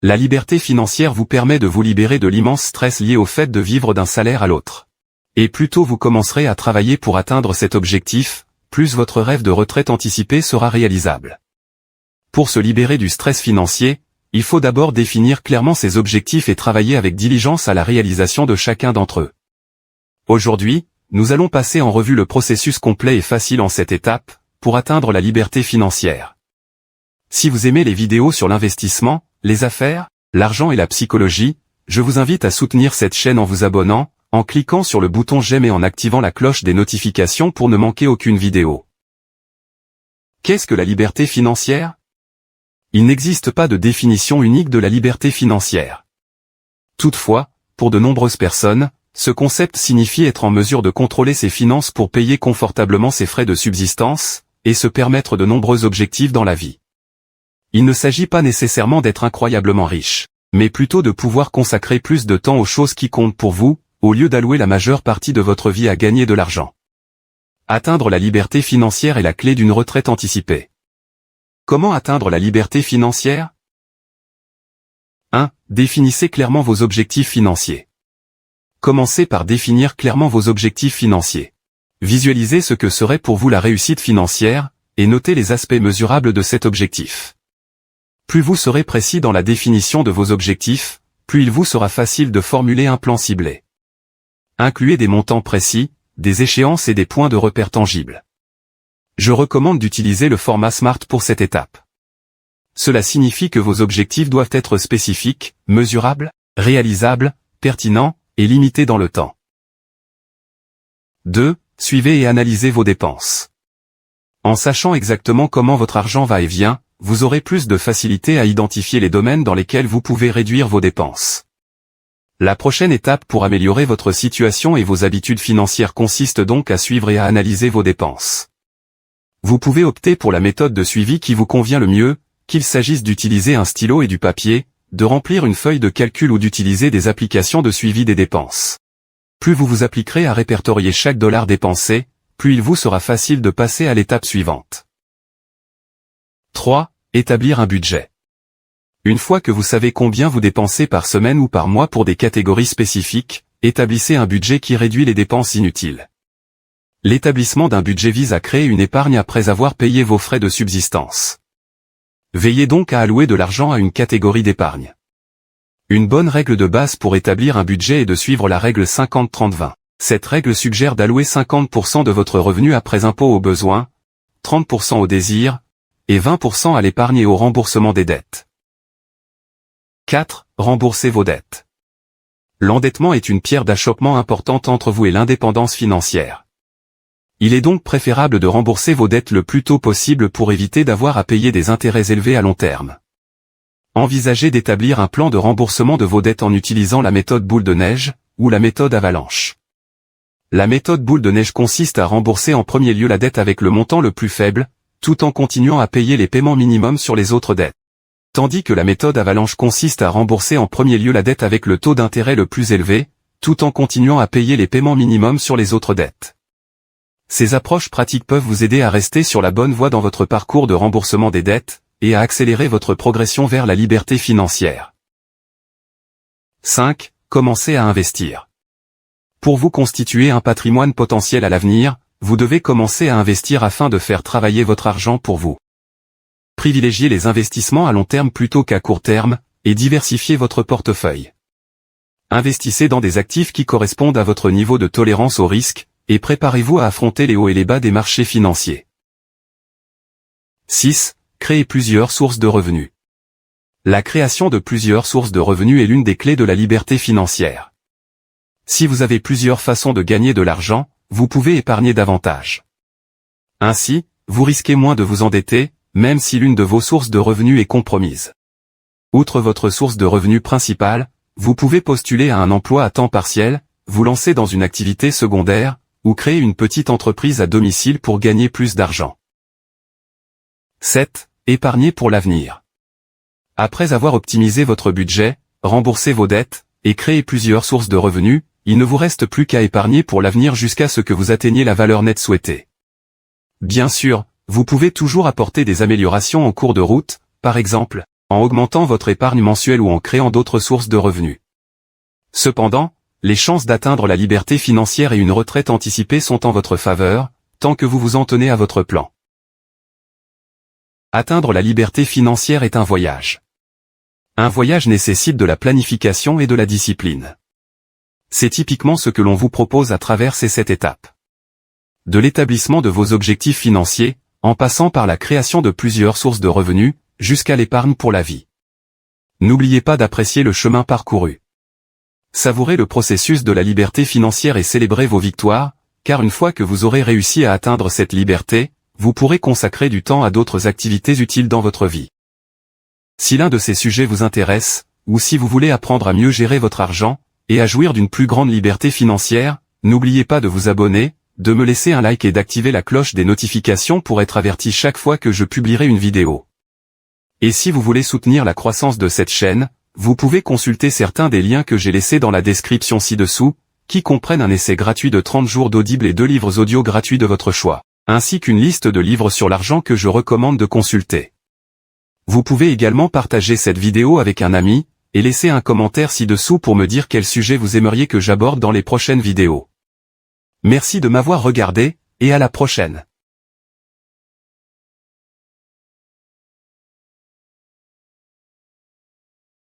La liberté financière vous permet de vous libérer de l'immense stress lié au fait de vivre d'un salaire à l'autre. Et plus tôt vous commencerez à travailler pour atteindre cet objectif, plus votre rêve de retraite anticipée sera réalisable. Pour se libérer du stress financier, il faut d'abord définir clairement ses objectifs et travailler avec diligence à la réalisation de chacun d'entre eux. Aujourd'hui, nous allons passer en revue le processus complet et facile en 7 étapes, pour atteindre la liberté financière. Si vous aimez les vidéos sur l'investissement, les affaires, l'argent et la psychologie, je vous invite à soutenir cette chaîne en vous abonnant, en cliquant sur le bouton j'aime et en activant la cloche des notifications pour ne manquer aucune vidéo. Qu'est-ce que la liberté financière ? Il n'existe pas de définition unique de la liberté financière. Toutefois, pour de nombreuses personnes, ce concept signifie être en mesure de contrôler ses finances pour payer confortablement ses frais de subsistance, et se permettre de nombreux objectifs dans la vie. Il ne s'agit pas nécessairement d'être incroyablement riche, mais plutôt de pouvoir consacrer plus de temps aux choses qui comptent pour vous, au lieu d'allouer la majeure partie de votre vie à gagner de l'argent. Atteindre la liberté financière est la clé d'une retraite anticipée. Comment atteindre la liberté financière ? 1. Définissez clairement vos objectifs financiers. Commencez par définir clairement vos objectifs financiers. Visualisez ce que serait pour vous la réussite financière, et notez les aspects mesurables de cet objectif. Plus vous serez précis dans la définition de vos objectifs, plus il vous sera facile de formuler un plan ciblé. Incluez des montants précis, des échéances et des points de repère tangibles. Je recommande d'utiliser le format SMART pour cette étape. Cela signifie que vos objectifs doivent être spécifiques, mesurables, réalisables, pertinents, et limités dans le temps. 2. Suivez et analysez vos dépenses. En sachant exactement comment votre argent va et vient, vous aurez plus de facilité à identifier les domaines dans lesquels vous pouvez réduire vos dépenses. La prochaine étape pour améliorer votre situation et vos habitudes financières consiste donc à suivre et à analyser vos dépenses. Vous pouvez opter pour la méthode de suivi qui vous convient le mieux, qu'il s'agisse d'utiliser un stylo et du papier, de remplir une feuille de calcul ou d'utiliser des applications de suivi des dépenses. Plus vous vous appliquerez à répertorier chaque dollar dépensé, plus il vous sera facile de passer à l'étape suivante. 3. Établir un budget. Une fois que vous savez combien vous dépensez par semaine ou par mois pour des catégories spécifiques, établissez un budget qui réduit les dépenses inutiles. L'établissement d'un budget vise à créer une épargne après avoir payé vos frais de subsistance. Veillez donc à allouer de l'argent à une catégorie d'épargne. Une bonne règle de base pour établir un budget est de suivre la règle 50-30-20. Cette règle suggère d'allouer 50% de votre revenu après impôt aux besoins, 30% au désir, et 20% à l'épargne et au remboursement des dettes. 4. Remboursez vos dettes. L'endettement est une pierre d'achoppement importante entre vous et l'indépendance financière. Il est donc préférable de rembourser vos dettes le plus tôt possible pour éviter d'avoir à payer des intérêts élevés à long terme. Envisagez d'établir un plan de remboursement de vos dettes en utilisant la méthode boule de neige, ou la méthode avalanche. La méthode boule de neige consiste à rembourser en premier lieu la dette avec le montant le plus faible, tout en continuant à payer les paiements minimums sur les autres dettes. Tandis que la méthode avalanche consiste à rembourser en premier lieu la dette avec le taux d'intérêt le plus élevé, tout en continuant à payer les paiements minimums sur les autres dettes. Ces approches pratiques peuvent vous aider à rester sur la bonne voie dans votre parcours de remboursement des dettes, et à accélérer votre progression vers la liberté financière. 5. Commencez à investir. Pour vous constituer un patrimoine potentiel à l'avenir, vous devez commencer à investir afin de faire travailler votre argent pour vous. Privilégiez les investissements à long terme plutôt qu'à court terme, et diversifiez votre portefeuille. Investissez dans des actifs qui correspondent à votre niveau de tolérance au risque, et préparez-vous à affronter les hauts et les bas des marchés financiers. 6. Créez plusieurs sources de revenus. La création de plusieurs sources de revenus est l'une des clés de la liberté financière. Si vous avez plusieurs façons de gagner de l'argent, vous pouvez épargner davantage. Ainsi, vous risquez moins de vous endetter, même si l'une de vos sources de revenus est compromise. Outre votre source de revenus principale, vous pouvez postuler à un emploi à temps partiel, vous lancer dans une activité secondaire, ou créer une petite entreprise à domicile pour gagner plus d'argent. 7. Épargnez pour l'avenir. Après avoir optimisé votre budget, remboursé vos dettes, et créé plusieurs sources de revenus, il ne vous reste plus qu'à épargner pour l'avenir jusqu'à ce que vous atteigniez la valeur nette souhaitée. Bien sûr, vous pouvez toujours apporter des améliorations en cours de route, par exemple, en augmentant votre épargne mensuelle ou en créant d'autres sources de revenus. Cependant, les chances d'atteindre la liberté financière et une retraite anticipée sont en votre faveur, tant que vous vous en tenez à votre plan. Atteindre la liberté financière est un voyage. Un voyage nécessite de la planification et de la discipline. C'est typiquement ce que l'on vous propose à travers ces 7 étapes. De l'établissement de vos objectifs financiers, en passant par la création de plusieurs sources de revenus, jusqu'à l'épargne pour la vie. N'oubliez pas d'apprécier le chemin parcouru. Savourez le processus de la liberté financière et célébrez vos victoires, car une fois que vous aurez réussi à atteindre cette liberté, vous pourrez consacrer du temps à d'autres activités utiles dans votre vie. Si l'un de ces sujets vous intéresse, ou si vous voulez apprendre à mieux gérer votre argent, et à jouir d'une plus grande liberté financière, n'oubliez pas de vous abonner, de me laisser un like et d'activer la cloche des notifications pour être averti chaque fois que je publierai une vidéo. Et si vous voulez soutenir la croissance de cette chaîne, vous pouvez consulter certains des liens que j'ai laissés dans la description ci-dessous, qui comprennent un essai gratuit de 30 jours d'Audible et 2 livres audio gratuits de votre choix, ainsi qu'une liste de livres sur l'argent que je recommande de consulter. Vous pouvez également partager cette vidéo avec un ami, et laisser un commentaire ci-dessous pour me dire quel sujet vous aimeriez que j'aborde dans les prochaines vidéos. Merci de m'avoir regardé, et à la prochaine.